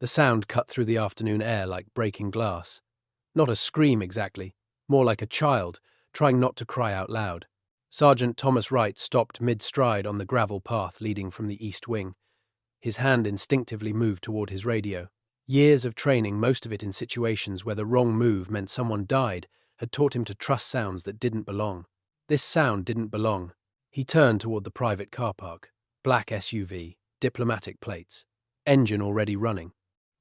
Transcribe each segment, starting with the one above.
The sound cut through the afternoon air like breaking glass. Not a scream exactly, more like a child, trying not to cry out loud. Sergeant Thomas Wright stopped mid-stride on the gravel path leading from the east wing. His hand instinctively moved toward his radio. Years of training, most of it in situations where the wrong move meant someone died, had taught him to trust sounds that didn't belong. This sound didn't belong. He turned toward the private car park. Black SUV, diplomatic plates, engine already running.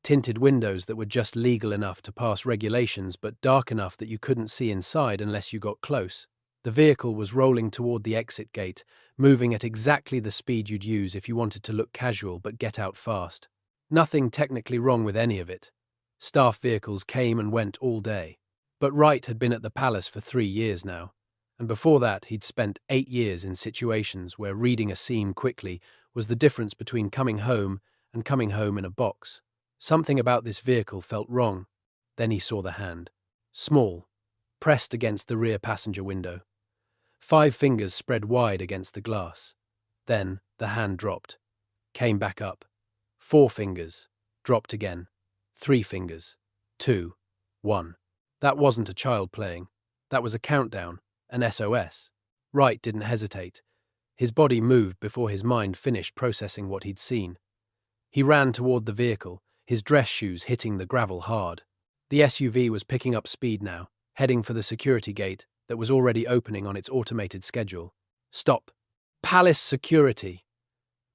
Tinted windows that were just legal enough to pass regulations but dark enough that you couldn't see inside unless you got close. The vehicle was rolling toward the exit gate, moving at exactly the speed you'd use if you wanted to look casual but get out fast. Nothing technically wrong with any of it. Staff vehicles came and went all day. But Wright had been at the palace for 3 years now, and before that he'd spent 8 years in situations where reading a scene quickly was the difference between coming home and coming home in a box. Something about this vehicle felt wrong. Then he saw the hand. Small, pressed against the rear passenger window. 5 fingers spread wide against the glass. Then the hand dropped. Came back up. 4 fingers. Dropped again. 3 fingers. 2. 1. That wasn't a child playing. That was a countdown. An SOS. Wright didn't hesitate. His body moved before his mind finished processing what he'd seen. He ran toward the vehicle, his dress shoes hitting the gravel hard. The SUV was picking up speed now, heading for the security gate that was already opening on its automated schedule. Stop. Palace security.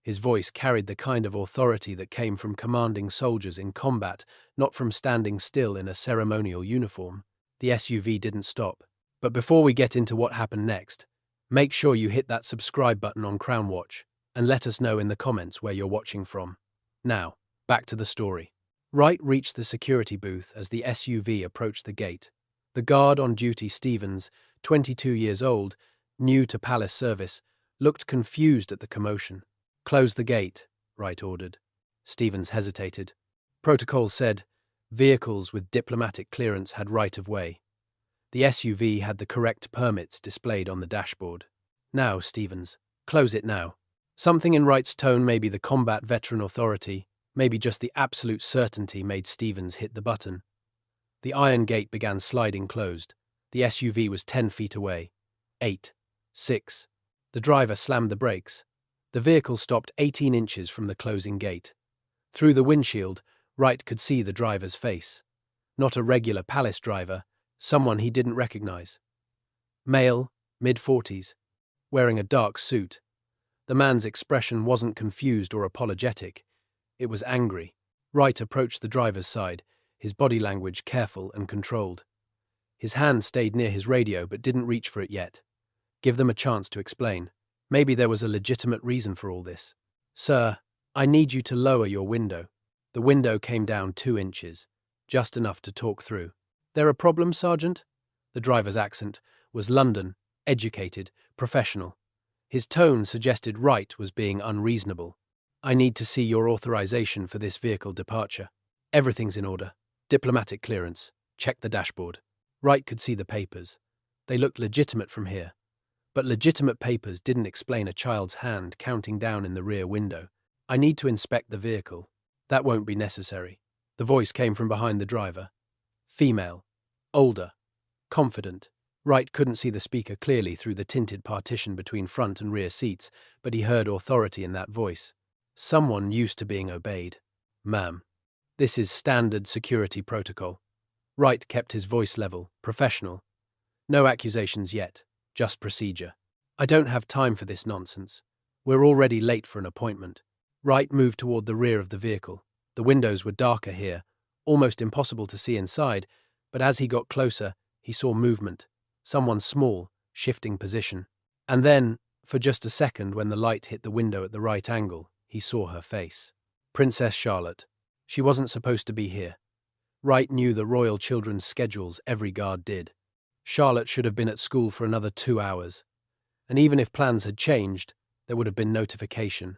His voice carried the kind of authority that came from commanding soldiers in combat, not from standing still in a ceremonial uniform. The SUV didn't stop. But before we get into what happened next, make sure you hit that subscribe button on Crown Watch and let us know in the comments where you're watching from. Now, back to the story. Wright reached the security booth as the SUV approached the gate. The guard on duty, Stevens, 22 years old, new to palace service, looked confused at the commotion. Close the gate, Wright ordered. Stevens hesitated. Protocol said vehicles with diplomatic clearance had right of way. The SUV had the correct permits displayed on the dashboard. Now, Stevens, close it now. Something in Wright's tone, maybe the combat veteran authority, maybe just the absolute certainty, made Stevens hit the button. The iron gate began sliding closed. The SUV was 10 feet away. 8. 6. The driver slammed the brakes. The vehicle stopped 18 inches from the closing gate. Through the windshield, Wright could see the driver's face. Not a regular palace driver, someone he didn't recognize. Male, mid-40s, wearing a dark suit. The man's expression wasn't confused or apologetic. It was angry. Wright approached the driver's side, his body language careful and controlled. His hand stayed near his radio but didn't reach for it yet. Give them a chance to explain. Maybe there was a legitimate reason for all this. Sir, I need you to lower your window. The window came down 2 inches, just enough to talk through. There a problem, Sergeant? The driver's accent was London, educated, professional. His tone suggested Wright was being unreasonable. I need to see your authorization for this vehicle departure. Everything's in order. Diplomatic clearance. Check the dashboard. Wright could see the papers. They looked legitimate from here. But legitimate papers didn't explain a child's hand counting down in the rear window. I need to inspect the vehicle. That won't be necessary. The voice came from behind the driver. Female. Older. Confident. Wright couldn't see the speaker clearly through the tinted partition between front and rear seats, but he heard authority in that voice. Someone used to being obeyed. Ma'am. This is standard security protocol. Wright kept his voice level, professional. No accusations yet, just procedure. I don't have time for this nonsense. We're already late for an appointment. Wright moved toward the rear of the vehicle. The windows were darker here, almost impossible to see inside, but as he got closer, he saw movement. Someone small, shifting position. And then, for just a second, when the light hit the window at the right angle, he saw her face. Princess Charlotte. She wasn't supposed to be here. Wright knew the royal children's schedules, every guard did. Charlotte should have been at school for another 2 hours. And even if plans had changed, there would have been notification,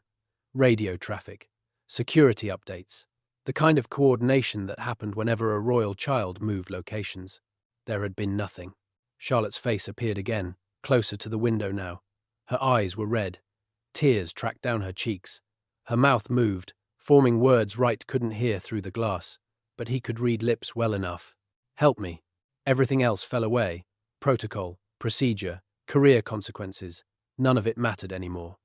radio traffic, security updates, the kind of coordination that happened whenever a royal child moved locations. There had been nothing. Charlotte's face appeared again, closer to the window now. Her eyes were red. Tears tracked down her cheeks. Her mouth moved, forming words Wright couldn't hear through the glass, but he could read lips well enough. Help me. Everything else fell away. Protocol, procedure, career consequences. None of it mattered anymore.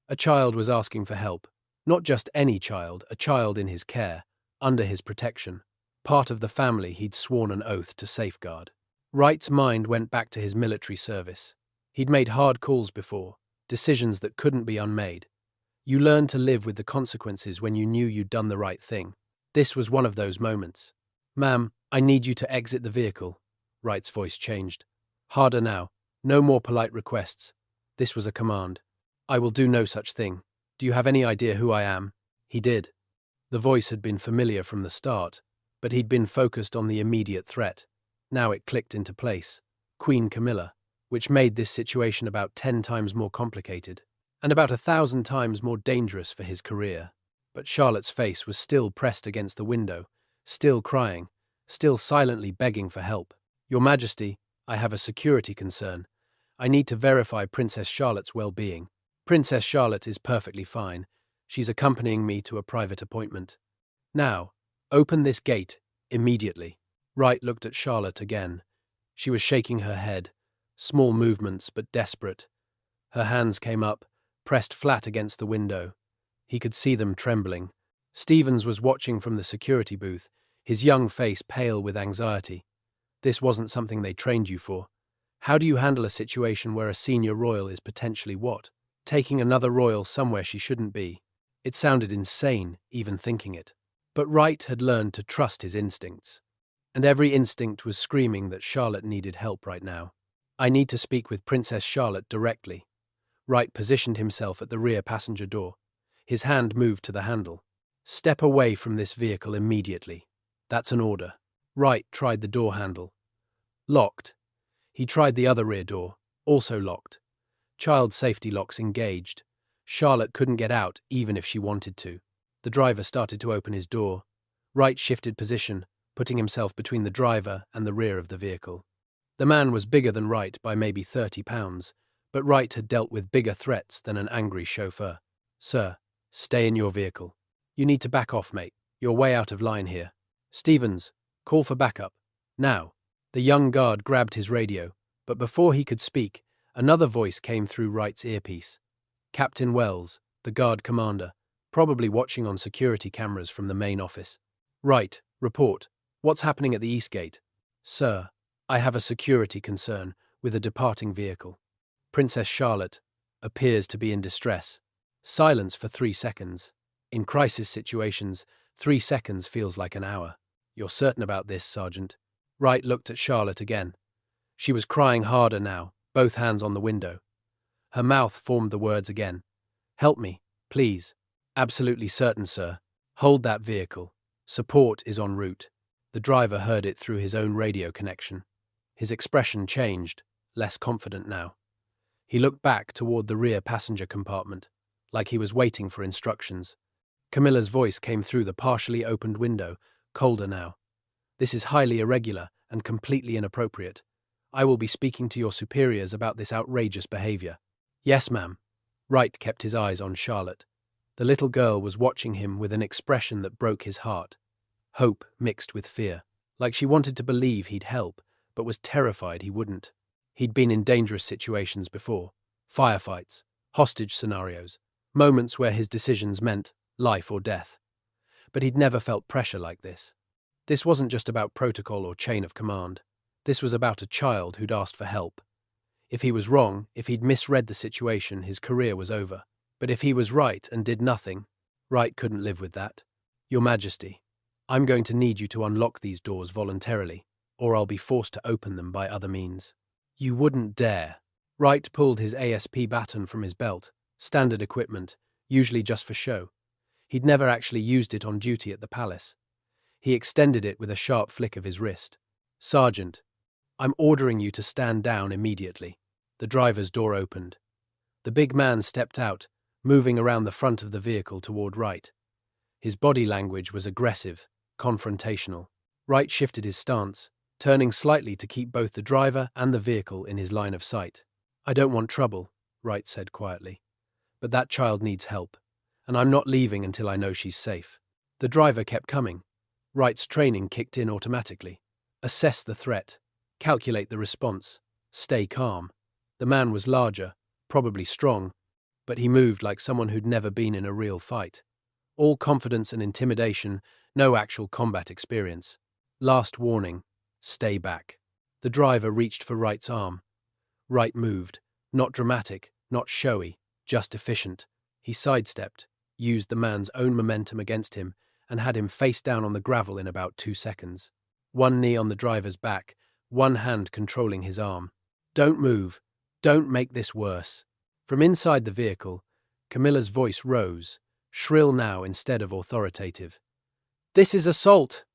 A child was asking for help. Not just any child, a child in his care, under his protection. Part of the family he'd sworn an oath to safeguard. Wright's mind went back to his military service. He'd made hard calls before, decisions that couldn't be unmade. You learned to live with the consequences when you knew you'd done the right thing. This was one of those moments. Ma'am, I need you to exit the vehicle. Wright's voice changed. Harder now. No more polite requests. This was a command. I will do no such thing. Do you have any idea who I am? He did. The voice had been familiar from the start, but he'd been focused on the immediate threat. Now it clicked into place. Queen Camilla, which made this situation about 10 times more complicated, and about 1,000 times more dangerous for his career. But Charlotte's face was still pressed against the window, still crying, still silently begging for help. Your Majesty, I have a security concern. I need to verify Princess Charlotte's well-being. Princess Charlotte is perfectly fine. She's accompanying me to a private appointment. Now, open this gate, immediately. Wright looked at Charlotte again. She was shaking her head, small movements but desperate. Her hands came up, pressed flat against the window. He could see them trembling. Stevens was watching from the security booth, his young face pale with anxiety. This wasn't something they trained you for. How do you handle a situation where a senior royal is potentially what? Taking another royal somewhere she shouldn't be. It sounded insane, even thinking it. But Wright had learned to trust his instincts. And every instinct was screaming that Charlotte needed help right now. I need to speak with Princess Charlotte directly. Wright positioned himself at the rear passenger door. His hand moved to the handle. Step away from this vehicle immediately. That's an order. Wright tried the door handle. Locked. He tried the other rear door, also locked. Child safety locks engaged. Charlotte couldn't get out even if she wanted to. The driver started to open his door. Wright shifted position, putting himself between the driver and the rear of the vehicle. The man was bigger than Wright by maybe 30 pounds, but Wright had dealt with bigger threats than an angry chauffeur. Sir, stay in your vehicle. You need to back off, mate. You're way out of line here. Stevens, call for backup. Now. The young guard grabbed his radio, but before he could speak, another voice came through Wright's earpiece. Captain Wells, the guard commander, probably watching on security cameras from the main office. Wright, report. What's happening at the East Gate? Sir, I have a security concern with a departing vehicle. Princess Charlotte appears to be in distress. Silence for 3 seconds. In crisis situations, 3 seconds feels like an hour. You're certain about this, Sergeant? Wright looked at Charlotte again. She was crying harder now, both hands on the window. Her mouth formed the words again. Help me, please. Absolutely certain, sir. Hold that vehicle. Support is en route. The driver heard it through his own radio connection. His expression changed, less confident now. He looked back toward the rear passenger compartment, like he was waiting for instructions. Camilla's voice came through the partially opened window, colder now. This is highly irregular and completely inappropriate. I will be speaking to your superiors about this outrageous behavior. Yes, ma'am. Wright kept his eyes on Charlotte. The little girl was watching him with an expression that broke his heart. Hope mixed with fear, like she wanted to believe he'd help, but was terrified he wouldn't. He'd been in dangerous situations before. Firefights, hostage scenarios, moments where his decisions meant life or death. But he'd never felt pressure like this. This wasn't just about protocol or chain of command. This was about a child who'd asked for help. If he was wrong, if he'd misread the situation, his career was over. But if he was right and did nothing, Wright couldn't live with that. Your Majesty, I'm going to need you to unlock these doors voluntarily, or I'll be forced to open them by other means. You wouldn't dare. Wright pulled his ASP baton from his belt, standard equipment, usually just for show. He'd never actually used it on duty at the palace. He extended it with a sharp flick of his wrist. Sergeant, I'm ordering you to stand down immediately. The driver's door opened. The big man stepped out, moving around the front of the vehicle toward Wright. His body language was aggressive, confrontational. Wright shifted his stance, turning slightly to keep both the driver and the vehicle in his line of sight. I don't want trouble, Wright said quietly. But that child needs help. and I'm not leaving until I know she's safe. The driver kept coming. Wright's training kicked in automatically. Assess the threat. Calculate the response. Stay calm. The man was larger, probably strong, but he moved like someone who'd never been in a real fight. All confidence and intimidation, no actual combat experience. Last warning, stay back. The driver reached for Wright's arm. Wright moved, not dramatic, not showy, just efficient. He sidestepped, used the man's own momentum against him, and had him face down on the gravel in about 2 seconds. One knee on the driver's back, one hand controlling his arm. Don't move. Don't make this worse. From inside the vehicle, Camilla's voice rose, shrill now instead of authoritative. This is assault!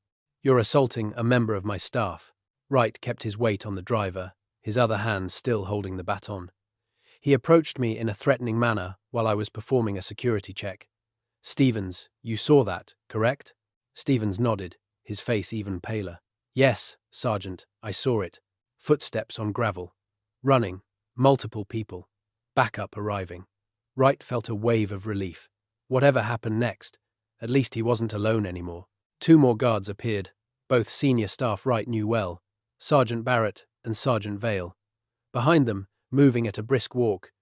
You're assaulting a member of my staff. Wright kept his weight on the driver, his other hand still holding the baton. He approached me in a threatening manner while I was performing a security check. Stevens, you saw that, correct? Stevens nodded, his face even paler. Yes, Sergeant, I saw it. Footsteps on gravel. Running. Multiple people. Backup arriving. Wright felt a wave of relief. Whatever happened next, at least he wasn't alone anymore. 2 more guards appeared, both senior staff Wright knew well, Sergeant Barrett and Sergeant Vale. Behind them, moving at a brisk walk,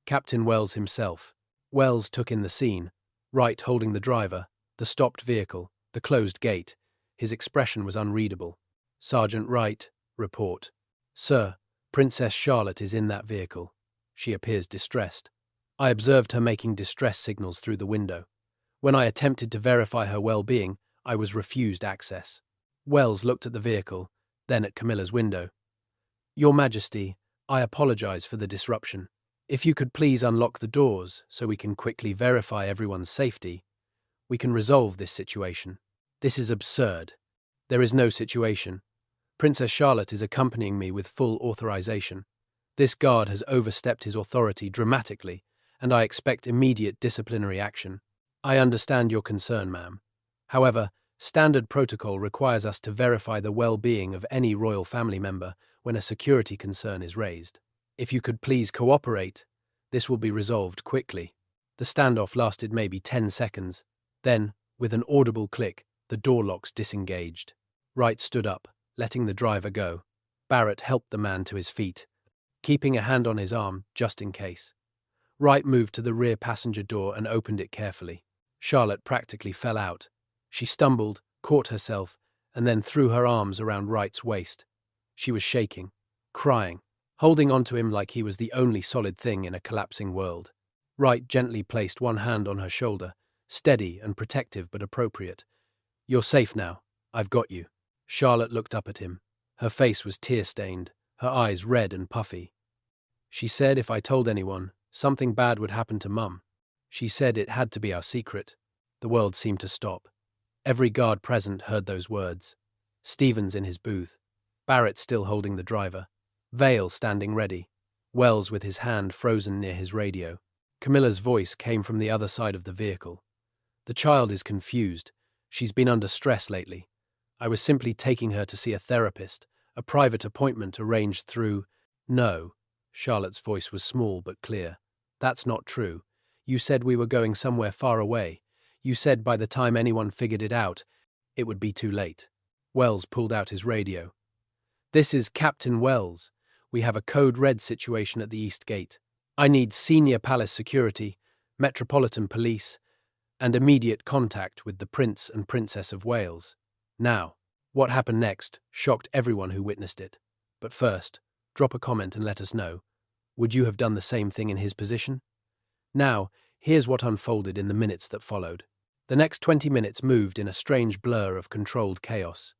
Captain Wells himself. Wells took in the scene, Wright holding the driver, the stopped vehicle, the closed gate. His expression was unreadable. Sergeant Wright, report. Sir, Princess Charlotte is in that vehicle. She appears distressed. I observed her making distress signals through the window. When I attempted to verify her well-being, I was refused access. Wells looked at the vehicle, then at Camilla's window. Your Majesty, I apologize for the disruption. If you could please unlock the doors so we can quickly verify everyone's safety, we can resolve this situation. This is absurd. There is no situation. Princess Charlotte is accompanying me with full authorization. This guard has overstepped his authority dramatically, and I expect immediate disciplinary action. I understand your concern, ma'am. However, standard protocol requires us to verify the well-being of any royal family member when a security concern is raised. If you could please cooperate, this will be resolved quickly. The standoff lasted maybe 10 seconds. Then, with an audible click, the door locks disengaged. Wright stood up, letting the driver go. Barrett helped the man to his feet, keeping a hand on his arm just in case. Wright moved to the rear passenger door and opened it carefully. Charlotte practically fell out. She stumbled, caught herself, and then threw her arms around Wright's waist. She was shaking, crying, holding onto him like he was the only solid thing in a collapsing world. Wright gently placed one hand on her shoulder, steady and protective but appropriate. You're safe now. I've got you. Charlotte looked up at him. Her face was tear-stained, her eyes red and puffy. She said if I told anyone, something bad would happen to Mum. She said it had to be our secret. The world seemed to stop. Every guard present heard those words. Stevens in his booth, Barrett still holding the driver, Vale standing ready, Wells with his hand frozen near his radio. Camilla's voice came from the other side of the vehicle. The child is confused. She's been under stress lately. I was simply taking her to see a therapist, a private appointment arranged through... No. Charlotte's voice was small but clear. That's not true. You said we were going somewhere far away. You said by the time anyone figured it out, it would be too late. Wells pulled out his radio. This is Captain Wells. We have a code red situation at the East Gate. I need senior palace security, Metropolitan Police, and immediate contact with the Prince and Princess of Wales. Now, what happened next shocked everyone who witnessed it. But first, drop a comment and let us know. Would you have done the same thing in his position? Now, here's what unfolded in the minutes that followed. The next 20 minutes moved in a strange blur of controlled chaos.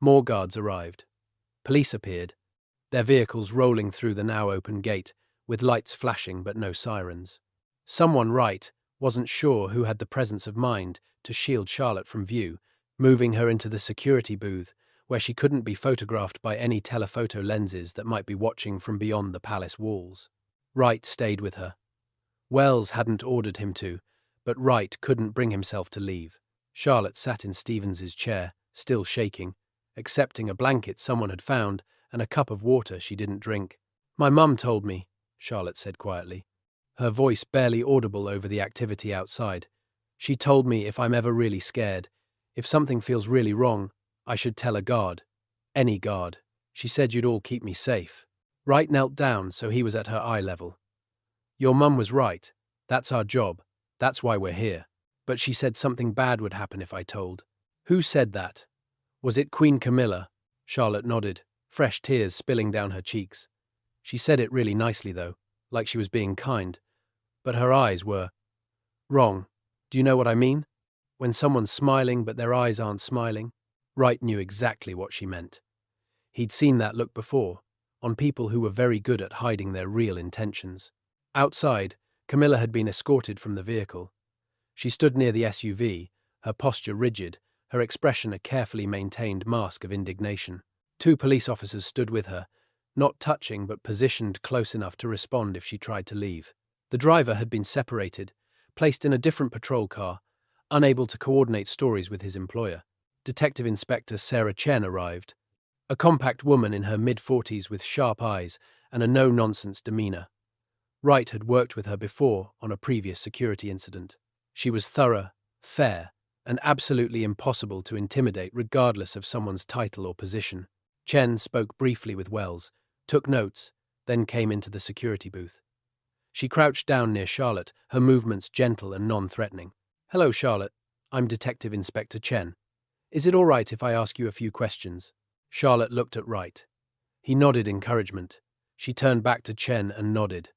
More guards arrived. Police appeared, their vehicles rolling through the now open gate, with lights flashing but no sirens. Someone Wright wasn't sure who had the presence of mind to shield Charlotte from view, moving her into the security booth, where she couldn't be photographed by any telephoto lenses that might be watching from beyond the palace walls. Wright stayed with her. Wells hadn't ordered him to, but Wright couldn't bring himself to leave. Charlotte sat in Stevens's chair, still shaking, accepting a blanket someone had found and a cup of water she didn't drink. My mum told me, Charlotte said quietly, her voice barely audible over the activity outside. She told me if I'm ever really scared, if something feels really wrong, I should tell a guard. Any guard. She said you'd all keep me safe. Wright knelt down so he was at her eye level. Your mum was right. That's our job. That's why we're here. But she said something bad would happen if I told. Who said that? Was it Queen Camilla? Charlotte nodded, fresh tears spilling down her cheeks. She said it really nicely, though, like she was being kind. But her eyes were wrong. Do you know what I mean? When someone's smiling but their eyes aren't smiling? Wright knew exactly what she meant. He'd seen that look before, on people who were very good at hiding their real intentions. Outside, Camilla had been escorted from the vehicle. She stood near the SUV, her posture rigid, her expression a carefully maintained mask of indignation. 2 police officers stood with her, not touching but positioned close enough to respond if she tried to leave. The driver had been separated, placed in a different patrol car, unable to coordinate stories with his employer. Detective Inspector Sarah Chen arrived, a compact woman in her mid-40s with sharp eyes and a no-nonsense demeanor. Wright had worked with her before on a previous security incident. She was thorough, fair, and absolutely impossible to intimidate regardless of someone's title or position. Chen spoke briefly with Wells, took notes, then came into the security booth. She crouched down near Charlotte, her movements gentle and non-threatening. Hello, Charlotte. I'm Detective Inspector Chen. Is it all right if I ask you a few questions? Charlotte looked at Wright. He nodded encouragement. She turned back to Chen and nodded.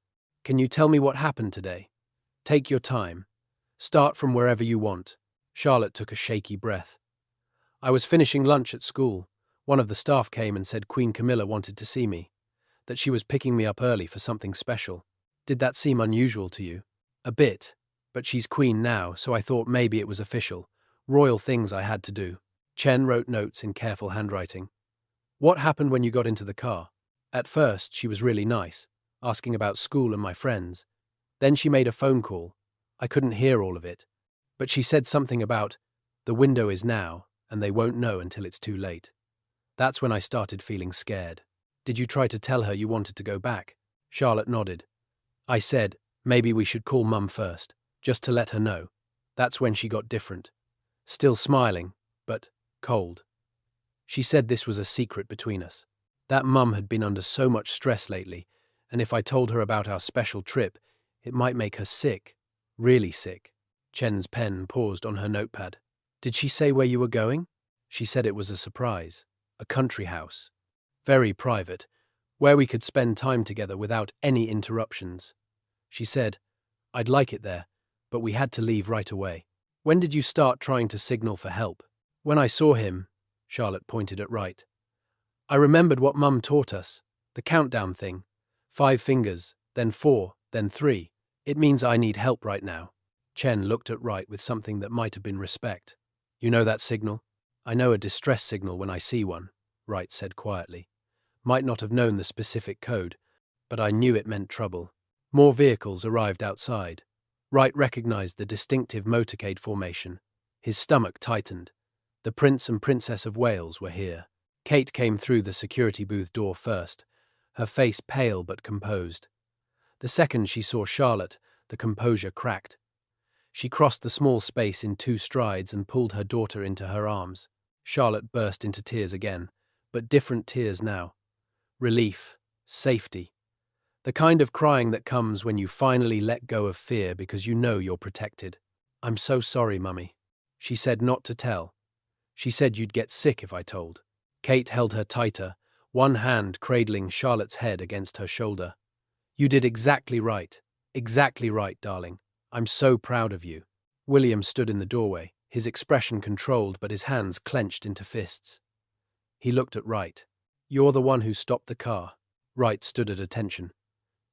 Can you tell me what happened today? Take your time. Start from wherever you want. Charlotte took a shaky breath. I was finishing lunch at school. One of the staff came and said Queen Camilla wanted to see me, that she was picking me up early for something special. Did that seem unusual to you? A bit, but she's queen now, so I thought maybe it was official. Royal things I had to do. Chen wrote notes in careful handwriting. What happened when you got into the car? At first, she was really nice, asking about school and my friends. Then she made a phone call. I couldn't hear all of it. But she said something about, the window is now, and they won't know until it's too late. That's when I started feeling scared. Did you try to tell her you wanted to go back? Charlotte nodded. I said, maybe we should call Mum first, just to let her know. That's when she got different. Still smiling, but cold. She said this was a secret between us. That Mum had been under so much stress lately, and if I told her about our special trip, it might make her sick. Really sick. Chen's pen paused on her notepad. Did she say where you were going? She said it was a surprise. A country house. Very private, where we could spend time together without any interruptions. She said, I'd like it there, but we had to leave right away. When did you start trying to signal for help? When I saw him, Charlotte pointed at Wright. I remembered what Mum taught us, the countdown thing. 5 fingers, then 4, then 3. It means I need help right now. Chen looked at Wright with something that might have been respect. You know that signal? I know a distress signal when I see one, Wright said quietly. Might not have known the specific code, but I knew it meant trouble. More vehicles arrived outside. Wright recognized the distinctive motorcade formation. His stomach tightened. The Prince and Princess of Wales were here. Kate came through the security booth door first, her face pale but composed. The second she saw Charlotte, the composure cracked. She crossed the small space in 2 strides and pulled her daughter into her arms. Charlotte burst into tears again, but different tears now. Relief, safety. The kind of crying that comes when you finally let go of fear because you know you're protected. I'm so sorry, Mummy. She said not to tell. She said you'd get sick if I told. Kate held her tighter, one hand cradling Charlotte's head against her shoulder. You did exactly right, darling. I'm so proud of you. William stood in the doorway, his expression controlled but his hands clenched into fists. He looked at Wright. You're the one who stopped the car. Wright stood at attention.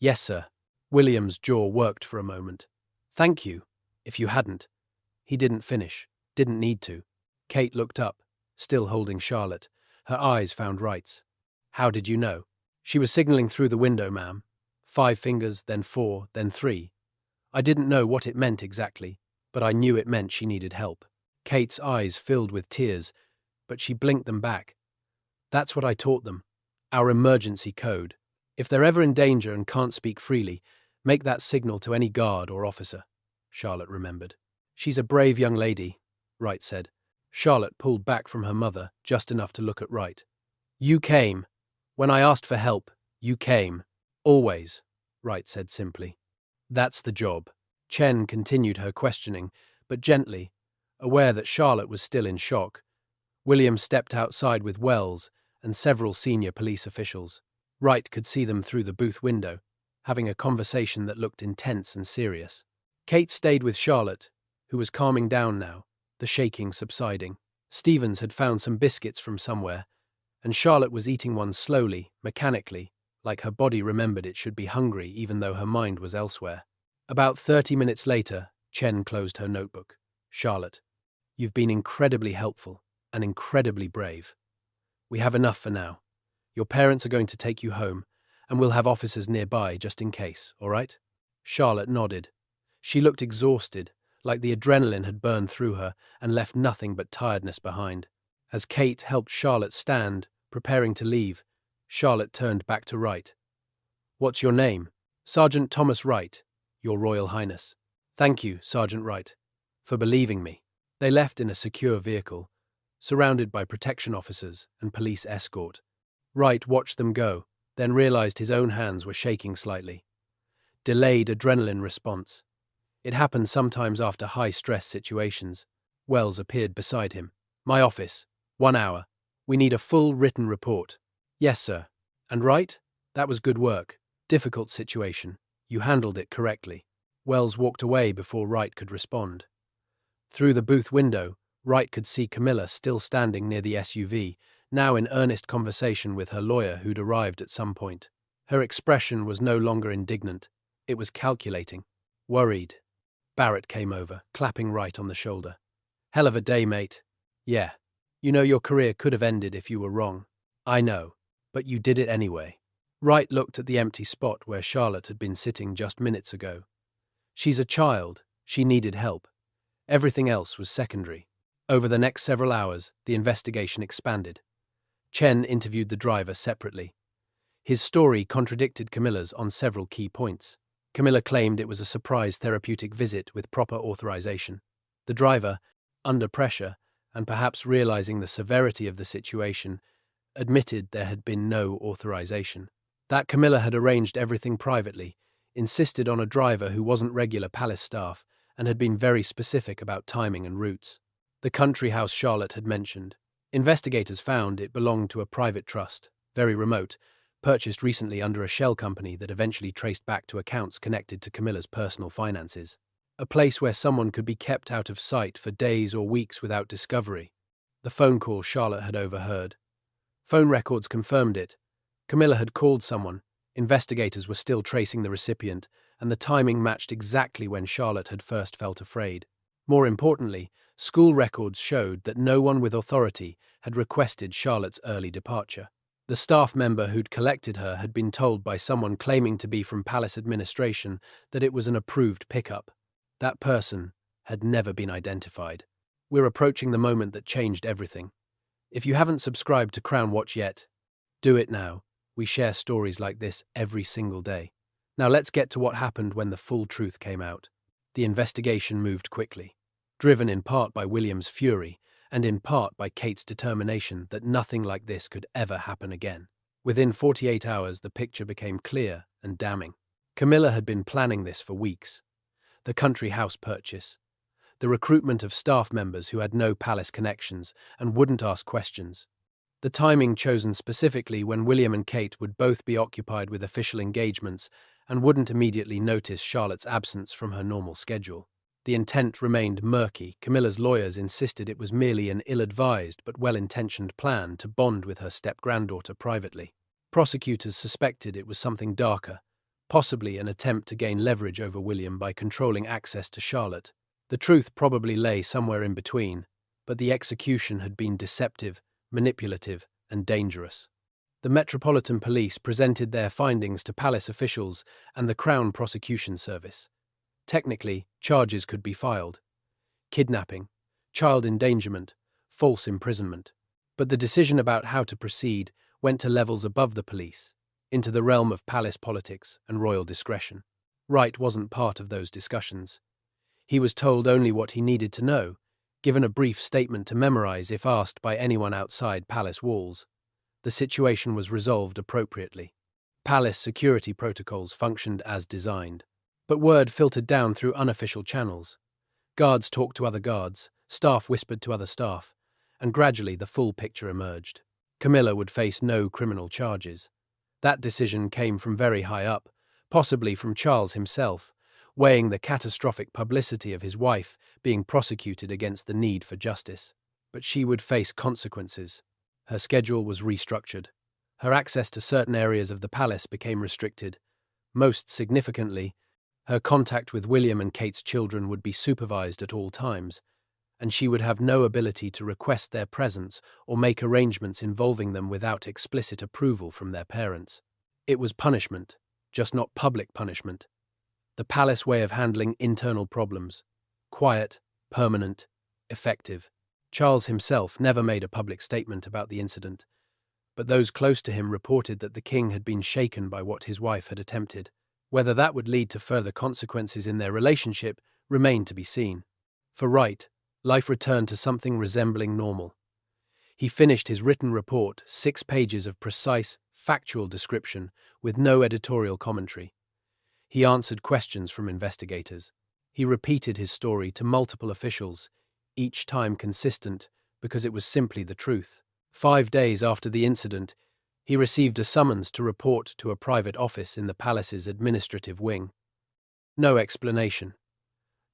Yes, sir. William's jaw worked for a moment. Thank you. If you hadn't. He didn't finish. Didn't need to. Kate looked up, still holding Charlotte. Her eyes found Wright's. How did you know? She was signaling through the window, ma'am. 5 fingers, then 4, then 3. I didn't know what it meant exactly, but I knew it meant she needed help. Kate's eyes filled with tears, but she blinked them back. That's what I taught them. Our emergency code. If they're ever in danger and can't speak freely, make that signal to any guard or officer, Charlotte remembered. She's a brave young lady, Wright said. Charlotte pulled back from her mother just enough to look at Wright. You came. When I asked for help, you came. Always, Wright said simply. That's the job. Chen continued her questioning, but gently, aware that Charlotte was still in shock. William stepped outside with Wells and several senior police officials. Wright could see them through the booth window, having a conversation that looked intense and serious. Kate stayed with Charlotte, who was calming down now, the shaking subsiding. Stevens had found some biscuits from somewhere, and Charlotte was eating one slowly, mechanically, like her body remembered it should be hungry even though her mind was elsewhere. About 30 minutes later, Chen closed her notebook. Charlotte, you've been incredibly helpful and incredibly brave. We have enough for now. Your parents are going to take you home, and we'll have officers nearby just in case, all right? Charlotte nodded. She looked exhausted, like the adrenaline had burned through her and left nothing but tiredness behind. As Kate helped Charlotte stand, preparing to leave, Charlotte turned back to Wright. What's your name? Sergeant Thomas Wright, Your Royal Highness. Thank you, Sergeant Wright, for believing me. They left in a secure vehicle, surrounded by protection officers and police escort. Wright watched them go, then realized his own hands were shaking slightly. Delayed adrenaline response. It happened sometimes after high-stress situations. Wells appeared beside him. My office. 1 hour. We need a full written report. Yes, sir. And Wright? That was good work. Difficult situation. You handled it correctly. Wells walked away before Wright could respond. Through the booth window, Wright could see Camilla still standing near the SUV, now in earnest conversation with her lawyer who'd arrived at some point. Her expression was no longer indignant. It was calculating. Worried. Barrett came over, clapping Wright on the shoulder. Hell of a day, mate. Yeah. You know your career could have ended if you were wrong. I know. But you did it anyway. Wright looked at the empty spot where Charlotte had been sitting just minutes ago. She's a child. She needed help. Everything else was secondary. Over the next several hours, the investigation expanded. Chen interviewed the driver separately. His story contradicted Camilla's on several key points. Camilla claimed it was a surprise therapeutic visit with proper authorization. The driver, under pressure, and perhaps realizing the severity of the situation, admitted there had been no authorization. That Camilla had arranged everything privately, insisted on a driver who wasn't regular palace staff, and had been very specific about timing and routes. The country house Charlotte had mentioned. Investigators found it belonged to a private trust, very remote, purchased recently under a shell company that eventually traced back to accounts connected to Camilla's personal finances. A place where someone could be kept out of sight for days or weeks without discovery. The phone call Charlotte had overheard. Phone records confirmed it. Camilla had called someone. Investigators were still tracing the recipient, and the timing matched exactly when Charlotte had first felt afraid. More importantly, school records showed that no one with authority had requested Charlotte's early departure. The staff member who'd collected her had been told by someone claiming to be from palace administration that it was an approved pickup. That person had never been identified. We're approaching the moment that changed everything. If you haven't subscribed to Crown Watch yet, do it now. We share stories like this every single day. Now let's get to what happened when the full truth came out. The investigation moved quickly, driven in part by William's fury and in part by Kate's determination that nothing like this could ever happen again. Within 48 hours, the picture became clear and damning. Camilla had been planning this for weeks. The country house purchase, the recruitment of staff members who had no palace connections and wouldn't ask questions, the timing chosen specifically when William and Kate would both be occupied with official engagements and wouldn't immediately notice Charlotte's absence from her normal schedule. The intent remained murky. Camilla's lawyers insisted it was merely an ill-advised but well-intentioned plan to bond with her step-granddaughter privately. Prosecutors suspected it was something darker, possibly an attempt to gain leverage over William by controlling access to Charlotte. The truth probably lay somewhere in between, but the execution had been deceptive, manipulative, and dangerous. The Metropolitan Police presented their findings to palace officials and the Crown Prosecution Service. Technically, charges could be filed: kidnapping, child endangerment, false imprisonment. But the decision about how to proceed went to levels above the police, into the realm of palace politics and royal discretion. Wright wasn't part of those discussions. He was told only what he needed to know, given a brief statement to memorize if asked by anyone outside palace walls. The situation was resolved appropriately. Palace security protocols functioned as designed. But word filtered down through unofficial channels. Guards talked to other guards, staff whispered to other staff, and gradually the full picture emerged. Camilla would face no criminal charges. That decision came from very high up, possibly from Charles himself, weighing the catastrophic publicity of his wife being prosecuted against the need for justice. But she would face consequences. Her schedule was restructured. Her access to certain areas of the palace became restricted. Most significantly, her contact with William and Kate's children would be supervised at all times, and she would have no ability to request their presence or make arrangements involving them without explicit approval from their parents. It was punishment, just not public punishment. The palace way of handling internal problems. Quiet, permanent, effective. Charles himself never made a public statement about the incident, but those close to him reported that the king had been shaken by what his wife had attempted. Whether that would lead to further consequences in their relationship remained to be seen. For Wright, life returned to something resembling normal. He finished his written report, 6 pages of precise, factual description, with no editorial commentary. He answered questions from investigators. He repeated his story to multiple officials, each time consistent because it was simply the truth. 5 days after the incident, he received a summons to report to a private office in the palace's administrative wing. No explanation,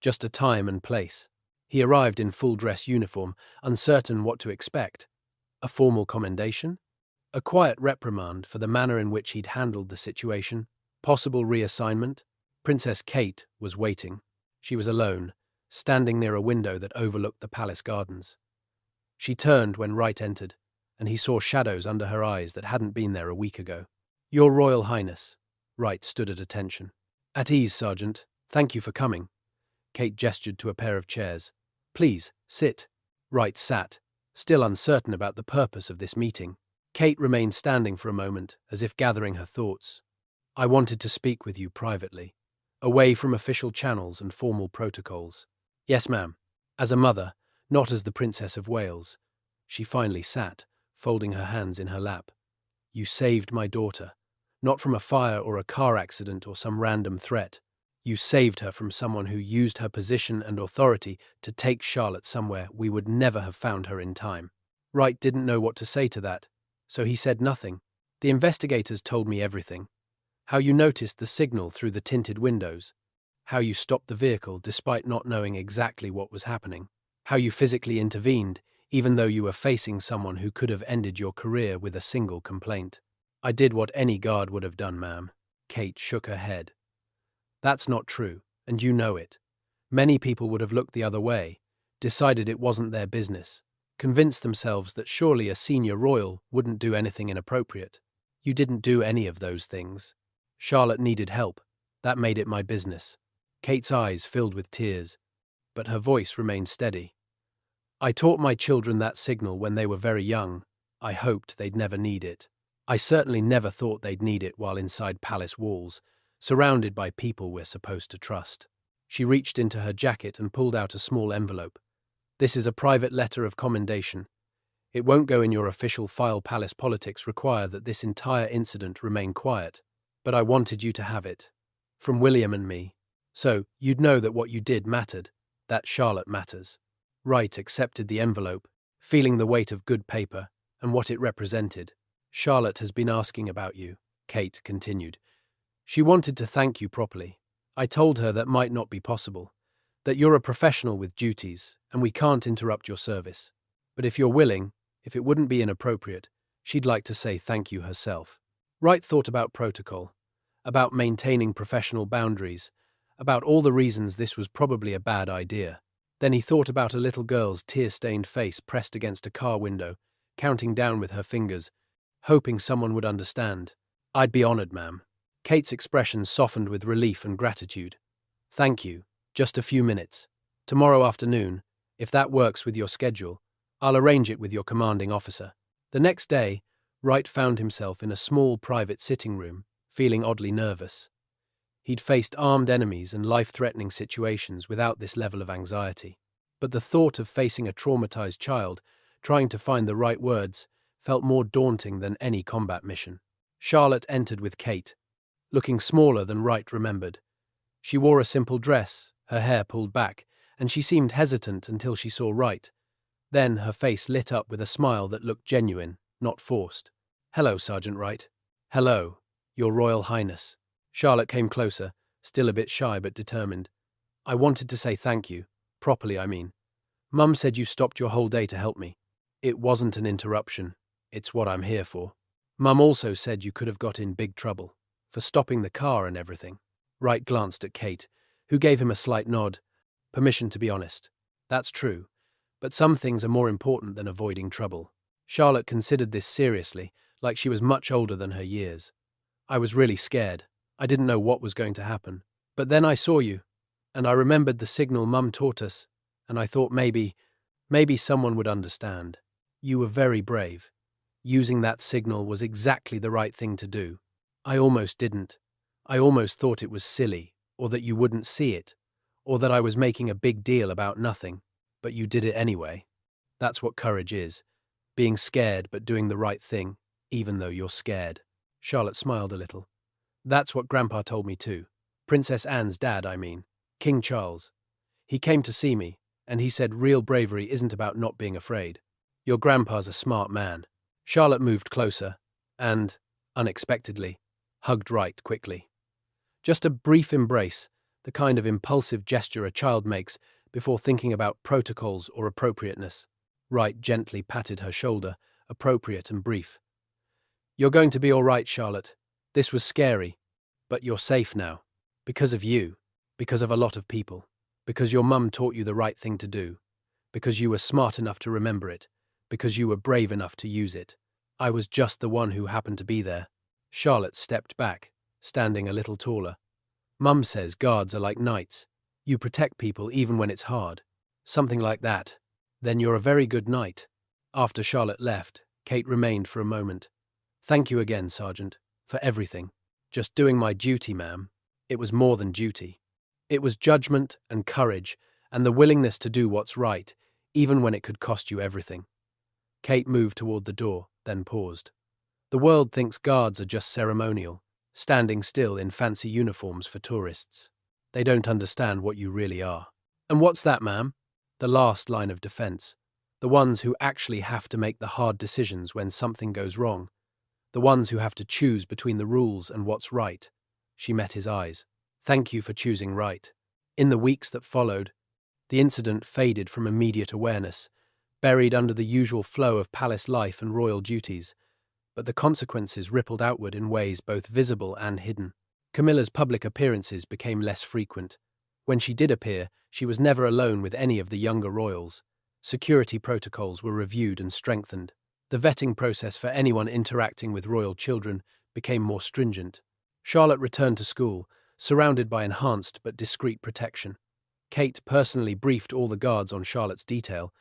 just a time and place. He arrived in full-dress uniform, uncertain what to expect. A formal commendation? A quiet reprimand for the manner in which he'd handled the situation? Possible reassignment? Princess Kate was waiting. She was alone, standing near a window that overlooked the palace gardens. She turned when Wright entered, and he saw shadows under her eyes that hadn't been there a week ago. "Your Royal Highness." Wright stood at attention. "At ease, Sergeant. Thank you for coming." Kate gestured to a pair of chairs. "Please, sit." Wright sat, still uncertain about the purpose of this meeting. Kate remained standing for a moment, as if gathering her thoughts. "I wanted to speak with you privately, away from official channels and formal protocols." "Yes, ma'am." As a mother, not as the Princess of Wales. She finally sat, folding her hands in her lap. "You saved my daughter, not from a fire or a car accident or some random threat. You saved her from someone who used her position and authority to take Charlotte somewhere we would never have found her in time." Wright didn't know what to say to that, so he said nothing. "The investigators told me everything. How you noticed the signal through the tinted windows. How you stopped the vehicle despite not knowing exactly what was happening. How you physically intervened, even though you were facing someone who could have ended your career with a single complaint." "I did what any guard would have done, ma'am." Kate shook her head. "That's not true, and you know it. Many people would have looked the other way, decided it wasn't their business, convinced themselves that surely a senior royal wouldn't do anything inappropriate. You didn't do any of those things. Charlotte needed help. That made it my business." Kate's eyes filled with tears, but her voice remained steady. "I taught my children that signal when they were very young. I hoped they'd never need it. I certainly never thought they'd need it while inside palace walls, surrounded by people we're supposed to trust." She reached into her jacket and pulled out a small envelope. "This is a private letter of commendation. It won't go in your official file. Palace politics require that this entire incident remain quiet, but I wanted you to have it. From William and me. So, you'd know that what you did mattered, that Charlotte matters." Wright accepted the envelope, feeling the weight of good paper and what it represented. "Charlotte has been asking about you," Kate continued. "She wanted to thank you properly. I told her that might not be possible, that you're a professional with duties, and we can't interrupt your service. But if you're willing, if it wouldn't be inappropriate, she'd like to say thank you herself." Wright thought about protocol, about maintaining professional boundaries, about all the reasons this was probably a bad idea. Then he thought about a little girl's tear-stained face pressed against a car window, counting down with her fingers, hoping someone would understand. "I'd be honored, ma'am." Kate's expression softened with relief and gratitude. "Thank you. Just a few minutes. Tomorrow afternoon, if that works with your schedule, I'll arrange it with your commanding officer." The next day, Wright found himself in a small private sitting room, feeling oddly nervous. He'd faced armed enemies and life-threatening situations without this level of anxiety. But the thought of facing a traumatized child, trying to find the right words, felt more daunting than any combat mission. Charlotte entered with Kate, looking smaller than Wright remembered. She wore a simple dress, her hair pulled back, and she seemed hesitant until she saw Wright. Then her face lit up with a smile that looked genuine, not forced. "Hello, Sergeant Wright." "Hello, Your Royal Highness." Charlotte came closer, still a bit shy but determined. "I wanted to say thank you. Properly, I mean. Mum said you stopped your whole day to help me. It wasn't an interruption. It's what I'm here for. Mum also said you could have got in big trouble, for stopping the car and everything." Wright glanced at Kate, who gave him a slight nod. "Permission to be honest. That's true. But some things are more important than avoiding trouble." Charlotte considered this seriously, like she was much older than her years. "I was really scared. I didn't know what was going to happen. But then I saw you, and I remembered the signal Mum taught us, and I thought maybe someone would understand. You were very brave. Using that signal was exactly the right thing to do. I almost didn't. I almost thought it was silly, or that you wouldn't see it, or that I was making a big deal about nothing. But you did it anyway. That's what courage is. Being scared but doing the right thing, even though you're scared." Charlotte smiled a little. "That's what Grandpa told me too. Princess Anne's dad, I mean. King Charles. He came to see me, and he said real bravery isn't about not being afraid. Your grandpa's a smart man." Charlotte moved closer, and, unexpectedly, hugged Wright quickly. Just a brief embrace, the kind of impulsive gesture a child makes before thinking about protocols or appropriateness. Wright gently patted her shoulder, appropriate and brief. "You're going to be all right, Charlotte. This was scary, but you're safe now. Because of you, because of a lot of people, because your mum taught you the right thing to do, because you were smart enough to remember it, because you were brave enough to use it. I was just the one who happened to be there." Charlotte stepped back, standing a little taller. "Mum says guards are like knights. You protect people even when it's hard. Something like that. Then you're a very good knight." After Charlotte left, Kate remained for a moment. "Thank you again, Sergeant, for everything. Just doing my duty, ma'am." It was more than duty. It was judgment and courage and the willingness to do what's right, even when it could cost you everything. Kate moved toward the door, then paused. The world thinks guards are just ceremonial, standing still in fancy uniforms for tourists. They don't understand what you really are. "And what's that, ma'am?" "The last line of defense. The ones who actually have to make the hard decisions when something goes wrong. The ones who have to choose between the rules and what's right." She met his eyes. "Thank you for choosing right." In the weeks that followed, the incident faded from immediate awareness, buried under the usual flow of palace life and royal duties, but the consequences rippled outward in ways both visible and hidden. Camilla's public appearances became less frequent. When she did appear, she was never alone with any of the younger royals. Security protocols were reviewed and strengthened. The vetting process for anyone interacting with royal children became more stringent. Charlotte returned to school, surrounded by enhanced but discreet protection. Kate personally briefed all the guards on Charlotte's detail,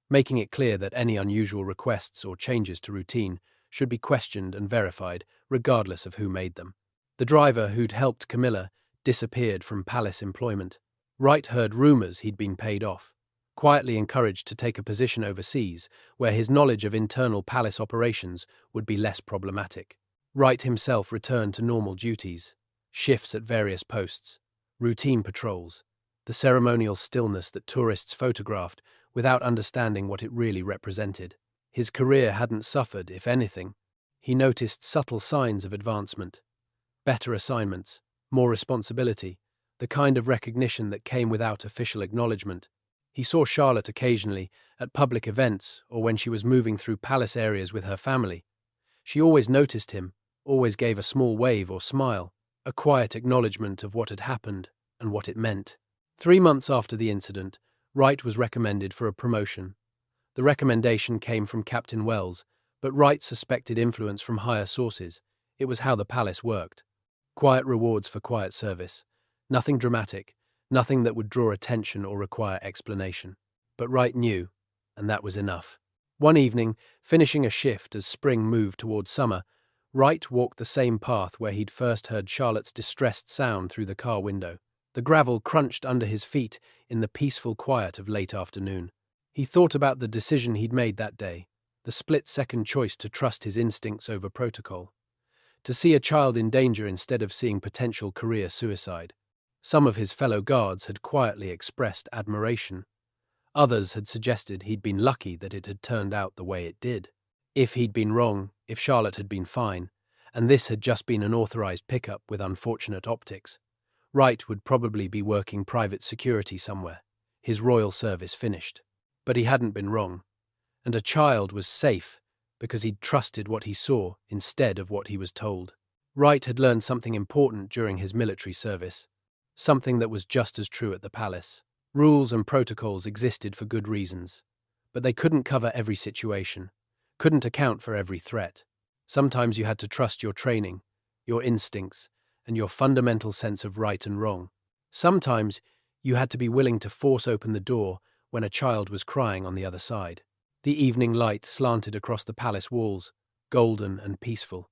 making it clear that any unusual requests or changes to routine should be questioned and verified, regardless of who made them. The driver who'd helped Camilla disappeared from palace employment. Wright heard rumors he'd been paid off, quietly encouraged to take a position overseas, where his knowledge of internal palace operations would be less problematic. Wright himself returned to normal duties, shifts at various posts, routine patrols, the ceremonial stillness that tourists photographed without understanding what it really represented. His career hadn't suffered, if anything. He noticed subtle signs of advancement. Better assignments, more responsibility, the kind of recognition that came without official acknowledgement. He saw Charlotte occasionally, at public events or when she was moving through palace areas with her family. She always noticed him, always gave a small wave or smile, a quiet acknowledgement of what had happened and what it meant. 3 months after the incident, Wright was recommended for a promotion. The recommendation came from Captain Wells, but Wright suspected influence from higher sources. It was how the palace worked. Quiet rewards for quiet service. Nothing dramatic, nothing that would draw attention or require explanation. But Wright knew, and that was enough. One evening, finishing a shift as spring moved towards summer, Wright walked the same path where he'd first heard Charlotte's distressed sound through the car window. The gravel crunched under his feet in the peaceful quiet of late afternoon. He thought about the decision he'd made that day, the split-second choice to trust his instincts over protocol, to see a child in danger instead of seeing potential career suicide. Some of his fellow guards had quietly expressed admiration. Others had suggested he'd been lucky that it had turned out the way it did. If he'd been wrong, if Charlotte had been fine, and this had just been an authorized pickup with unfortunate optics, Wright would probably be working private security somewhere, his royal service finished. But he hadn't been wrong, and a child was safe because he'd trusted what he saw instead of what he was told. Wright had learned something important during his military service, something that was just as true at the palace. Rules and protocols existed for good reasons, but they couldn't cover every situation, couldn't account for every threat. Sometimes you had to trust your training, your instincts, and your fundamental sense of right and wrong. Sometimes you had to be willing to force open the door when a child was crying on the other side. The evening light slanted across the palace walls, golden and peaceful.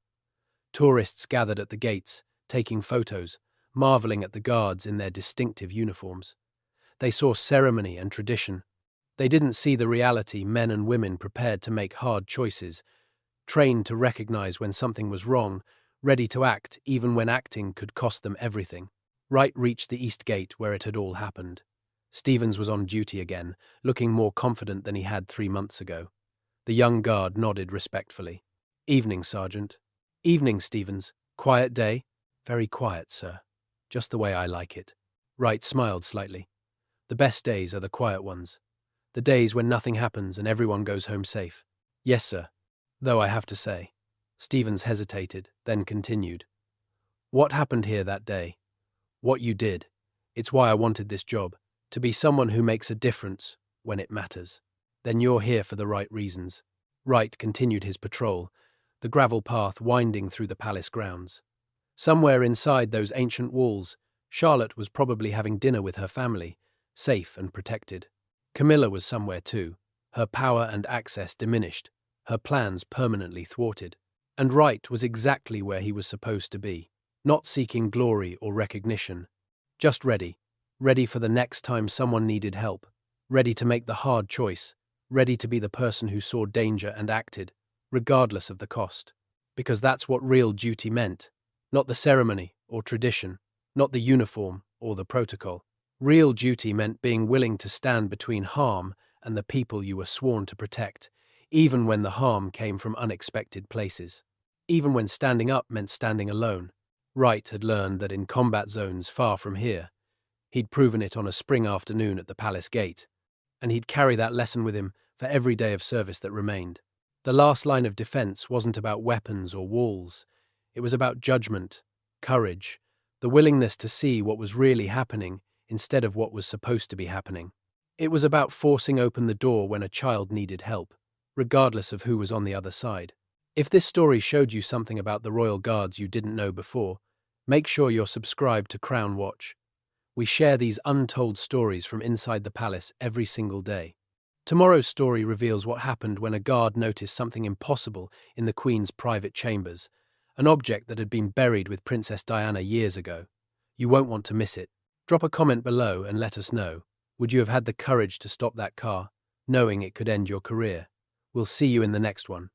Tourists gathered at the gates, taking photos, marveling at the guards in their distinctive uniforms. They saw ceremony and tradition. They didn't see the reality: men and women prepared to make hard choices, trained to recognize when something was wrong, ready to act even when acting could cost them everything. Wright reached the east gate where it had all happened. Stevens was on duty again, looking more confident than he had 3 months ago. The young guard nodded respectfully. "Evening, Sergeant." "Evening, Stevens. Quiet day?" "Very quiet, sir. Just the way I like it." Wright smiled slightly. "The best days are the quiet ones. The days when nothing happens and everyone goes home safe." "Yes, sir. Though I have to say." Stevens hesitated, then continued. "What happened here that day? What you did. It's why I wanted this job. To be someone who makes a difference when it matters. Then you're here for the right reasons." Wright continued his patrol, the gravel path winding through the palace grounds. Somewhere inside those ancient walls, Charlotte was probably having dinner with her family, safe and protected. Camilla was somewhere too, her power and access diminished, her plans permanently thwarted. And Wright was exactly where he was supposed to be, not seeking glory or recognition, just ready for the next time someone needed help, ready to make the hard choice, ready to be the person who saw danger and acted, regardless of the cost. Because that's what real duty meant, not the ceremony or tradition, not the uniform or the protocol. Real duty meant being willing to stand between harm and the people you were sworn to protect, even when the harm came from unexpected places. Even when standing up meant standing alone. Wright had learned that in combat zones far from here. He'd proven it on a spring afternoon at the palace gate, and he'd carry that lesson with him for every day of service that remained. The last line of defense wasn't about weapons or walls. It was about judgment, courage, the willingness to see what was really happening instead of what was supposed to be happening. It was about forcing open the door when a child needed help, regardless of who was on the other side. If this story showed you something about the Royal Guards you didn't know before, make sure you're subscribed to Crown Watch. We share these untold stories from inside the palace every single day. Tomorrow's story reveals what happened when a guard noticed something impossible in the Queen's private chambers, an object that had been buried with Princess Diana years ago. You won't want to miss it. Drop a comment below and let us know. Would you have had the courage to stop that car, knowing it could end your career? We'll see you in the next one.